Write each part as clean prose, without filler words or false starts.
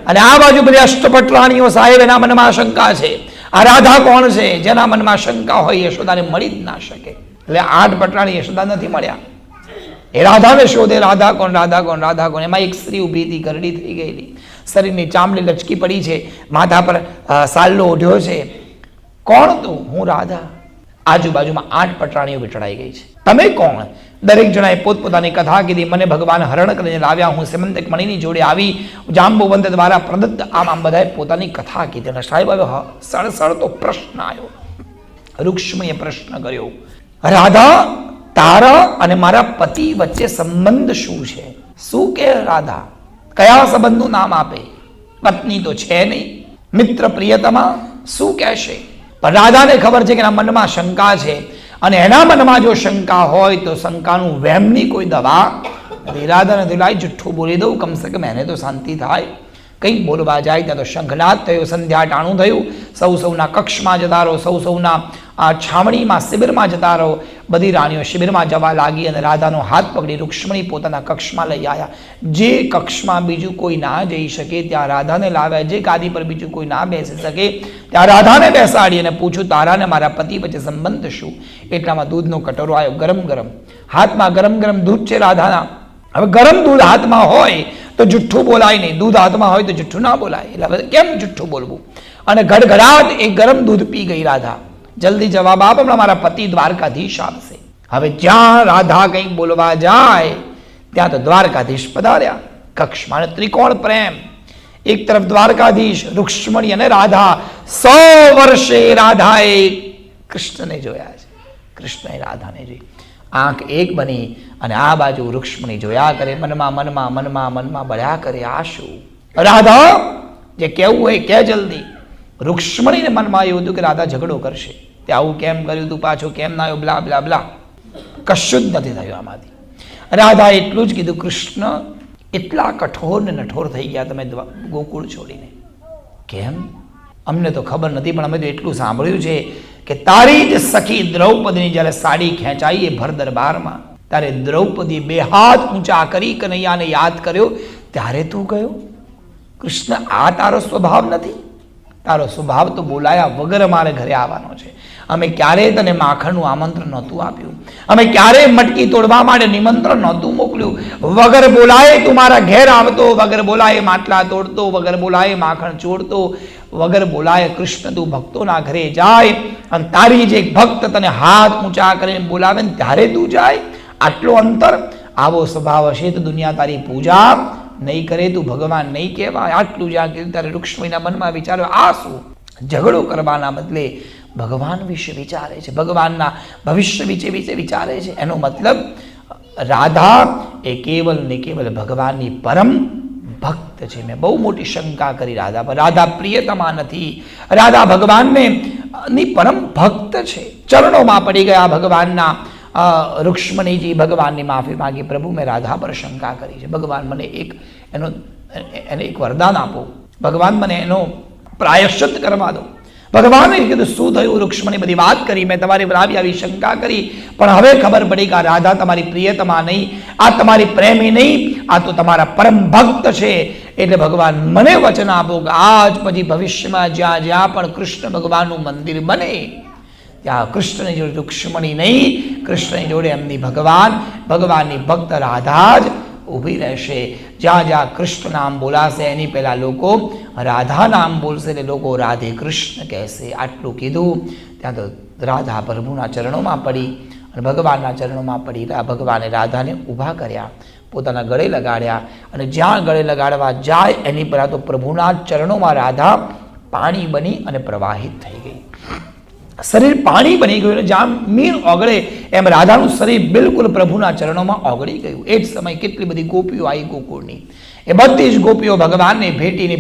અને આ બાજુ બધી અષ્ટપટ રાણીઓ સાહેબ, એના મનમાં શંકા છે. આ રાધા કોણ છે? જેના મનમાં શંકા હોય યશોદાને મળી જ ના શકે. એટલે 8 પટરાણી યશોદા નથી મળ્યા. એ રાધાને શોધે, રાધા કોણ, રાધા કોણ, રાધા કોણ. એમાં એક સ્ત્રી ઊભી હતી, ગરડી થઈ ગયેલી, શરીરની ચામડી લચકી પડી છે, માથા પર સાલ્લો ઓઢ્યો છે. કોણ તું? હું રાધા. આજુબાજુમાં 8 પટરાણીઓ વીંટળાઈ ગઈ છે. તમે કોણ? દરેક જણાએ પોતપોતાની કથા કીધી. મને ભગવાન હરણ કરીને લાવ્યા, હું સિમંતક મણીની જોડે આવી, જાંબુવંત દ્વારા પ્રદત્ત. આમ બધાએ પોતાની કથા કીધી. અને સાહેબ હવે સળસળતો પ્રશ્ન આવ્યો. રૂક્ષ્મણીએ પ્રશ્ન કર્યો, રાધા, તારા અને મારા પતિ વચ્ચે સંબંધ શું છે? શું કે રાધા? કયા સંબંધનું નામ આપે? પત્ની તો છે નહીં, મિત્ર પ્રિયતમા, શું કહેશે? પણ રાધાને ખબર છે કે એના મનમાં શંકા છે, અને એના મનમાં જો શંકા હોય તો શંકાનું વહેમની કોઈ દવા નથી. રાધાને તો લાય જુઠ્ઠું બોલી દઉં, કમસે કમ એને તો શાંતિ થાય. કંઈક બોલવા જાય ત્યાં તો શંખનાદ થયો, સંધ્યા ટાણું થયું. સૌના કક્ષમાં જતા રહો, સૌના છાવણીમાં, શિબિરમાં જતા રહો. બધી રાણીઓ શિબિરમાં જવા લાગી અને રાધાનો હાથ પકડી રૂક્ષ્મણી પોતાના કક્ષમાં લઈ આવ્યા. જે કક્ષમાં બીજું કોઈ ના જઈ શકે ત્યાં રાધાને લાવ્યા. જે ગાદી પર બીજું કોઈ ના બેસી શકે ત્યાં રાધાને બેસાડી અને પૂછ્યું, તારા ને મારા પતિ વચ્ચે સંબંધ શું? એટલામાં દૂધનો કટોરો આવ્યો, ગરમ ગરમ. હાથમાં ગરમ ગરમ દૂધ છે રાધાના. હવે ગરમ દૂધ હાથમાં હોય તો જુઠ્ઠું બોલાય નહીં, દૂધ હાથમાં હોય તો જુઠ્ઠું ના બોલાય. એટલે હવે કેમ જુઠ્ઠું બોલવું? અને ગડગડાટ એ ગરમ દૂધ પી ગઈ રાધા. જલ્દી જવાબ આપ, હમણાં મારા પતિ દ્વારકાધીશ આવશે. હવે જ્યાં રાધા કંઈક બોલવા જાય ત્યાં તો દ્વારકાધીશ પધાર્યા. કક્ષમાં ત્રિકોણ પ્રેમ, એક તરફ દ્વારકાધીશ, રૂક્ષ્મણી અને રાધા. 100 વર્ષે રાધાએ કૃષ્ણને જોયા છે, કૃષ્ણએ રાધાને જોઈ. આંખ એક બની અને આ બાજુ રૂક્ષ્મણી જોયા કરે, મનમાં બળ્યા કરે, આ શું? રાધા, જે કહેવું હોય કે જલ્દી. રૂક્ષ્મણીને મનમાં એવું હતું કે રાધા ઝઘડો કરશે, તે આવું કેમ કર્યું તું, પાછો કેમ ના આવ્યો, બ્લા બ્લા બ્લા. કશું જ નથી થયું આમાંથી. રાધા એટલું જ કીધું, કૃષ્ણ એટલા કઠોર ને નઠોર થઈ ગયા તમે ગોકુળ છોડીને? કેમ? અમને તો ખબર નથી, પણ અમે તો એટલું સાંભળ્યું છે કે તારી જ સખી દ્રૌપદીની જ્યારે સાડી ખેંચાઈ એ ભર દરબારમાં, ત્યારે દ્રૌપદી 2 હાથ ઊંચા કરી કનૈયાને યાદ કર્યો, ત્યારે તું ગયો? કૃષ્ણ, આ તારો સ્વભાવ નથી. તારો સ્વભાવ તો બોલાયા વગર અમારે ઘરે આવવાનો છે. અમે ક્યારેય તને માખણનું આમંત્રણ નહોતું આપ્યું, અમે ક્યારેય મટકી તોડવા માટે નિમંત્રણ નહોતું મોકલ્યું. વગર બોલાય તું મારા ઘેર આવતો, વગર બોલાય માટલા તોડતો, વગર બોલાય માખણ ચોડતો, વગર બોલાય કૃષ્ણ તું ભક્તોના ઘરે જાય અને તારી જે ભક્ત તને હાથ ઊંચા કરીને બોલાવે ને ત્યારે તું જાય? આટલો અંતર? આવો સ્વભાવ હશે તો દુનિયા તારી પૂજા નહીં કરે, તું ભગવાન નહીં કહેવાય. આટલું જ્યાં કીધું ત્યારે રૂક્ષ્મણીના મનમાં વિચાર્યો, આ શું? ઝઘડો કરવાના બદલે ભગવાન વિશે વિચારે છે, ભગવાનના ભવિષ્ય વિશે વિચારે છે. એનો મતલબ રાધા એ કેવલ ને કેવલ ભગવાનની પરમ ભક્ત છે. મેં બહુ મોટી શંકા કરી રાધા પર. રાધા પ્રિયતમા નથી, રાધા ભગવાનને ની પરમ ભક્ત છે. ચરણોમાં પડી ગયા ભગવાનના. રૂક્ષ્મણીજી ભગવાનની માફી માંગી, પ્રભુ મેં રાધા પર શંકા કરી છે, ભગવાન મને એને એક વરદાન આપો, ભગવાન મને એનો પ્રાયશ્ચિત કરવા દો. ભગવાને કીધું, શું થયું? રૂક્ષ્મણી બધી વાત કરી, મેં તમારી પર આવી શંકા કરી, પણ હવે ખબર પડી કે આ રાધા તમારી પ્રિયતમા નહીં, આ તમારી પ્રેમી નહીં, આ તો તમારા પરમ ભક્ત છે. એટલે ભગવાન મને વચન આપો કે આજ પછી ભવિષ્યમાં જ્યાં જ્યાં પણ કૃષ્ણ ભગવાનનું મંદિર બને ત્યાં કૃષ્ણની જોડે રૂક્ષ્મણી નહીં, કૃષ્ણની જોડે એમની ભગવાનની ભક્ત રાધા જ ઊભી રહેશે. જ્યાં જ્યાં કૃષ્ણ નામ બોલાશે એની પહેલા લોકો રાધા નામ બોલશે, એટલે લોકો રાધે કૃષ્ણ કહેશે. આટલું કીધું ત્યાં તો રાધા પ્રભુના ચરણોમાં પડી અને ભગવાનના ચરણોમાં પડી. ભગવાને રાધાને ઊભા કર્યા, પોતાના ગળે લગાડ્યા, અને જ્યાં ગળે લગાડવા જાય એની પહેલા તો પ્રભુના ચરણોમાં રાધા પાણી બની અને પ્રવાહિત થઈ ગઈ. શરીર પાણી બની ગયું, જ્યાં મીણ ઓગળે એમ રાધાનું શરીર બિલકુલ પ્રભુના ચરણોમાં ઓગળી ગયું. એ જ સમય કેટલી બધી ગોપીઓ આવી ગોકુળની. એ બધી જ ગોપીઓ ભગવાનને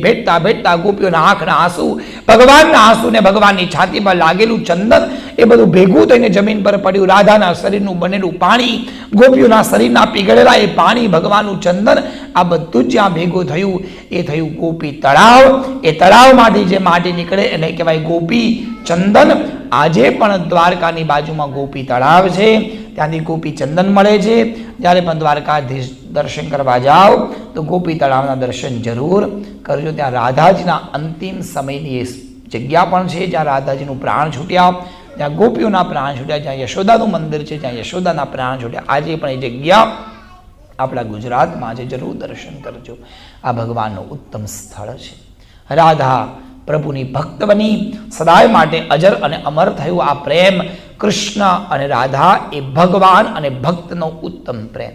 ભેટતા ગોપીઓના આંખના આંસુ, ભગવાનના આંસુને ભગવાનની છાતી પર લાગેલું ચંદન એ બધું ભેગું થઈને જમીન પર પડ્યું. રાધાના શરીરનું બનેલું પાણી, ગોપીઓના શરીરના પીગળેલા એ પાણી, ભગવાનનું ચંદન, આ બધું જ જ્યાં ભેગું થયું એ થયું ગોપી તળાવ. એ તળાવમાંથી જે માટી નીકળે એને કહેવાય ગોપી ચંદન. આજે પણ દ્વારકાની બાજુમાં ગોપી તળાવ છે, ત્યાંથી ગોપી ચંદન મળે છે. જ્યારે પણ દ્વારકાધીશ દર્શન કરવા જાઓ તો ગોપી તળાવના દર્શન જરૂર કરજો. ત્યાં રાધાજીના અંતિમ સમયની એ જગ્યા પણ છે જ્યાં રાધાજીનું પ્રાણ છૂટ્યા, જ્યાં ગોપીઓના પ્રાણ છૂટ્યા, જ્યાં યશોદાનું મંદિર છે, જ્યાં યશોદાના પ્રાણ છૂટ્યા. આજે પણ એ જગ્યા આપણા ગુજરાતમાં છે, જરૂર દર્શન કરજો. આ ભગવાનનું ઉત્તમ સ્થળ છે. રાધા પ્રભુની ભક્ત બની સદાય માટે અજર અને અમર થયું આ પ્રેમ. કૃષ્ણ અને રાધા એ ભગવાન અને ભક્તનો ઉત્તમ પ્રેમ.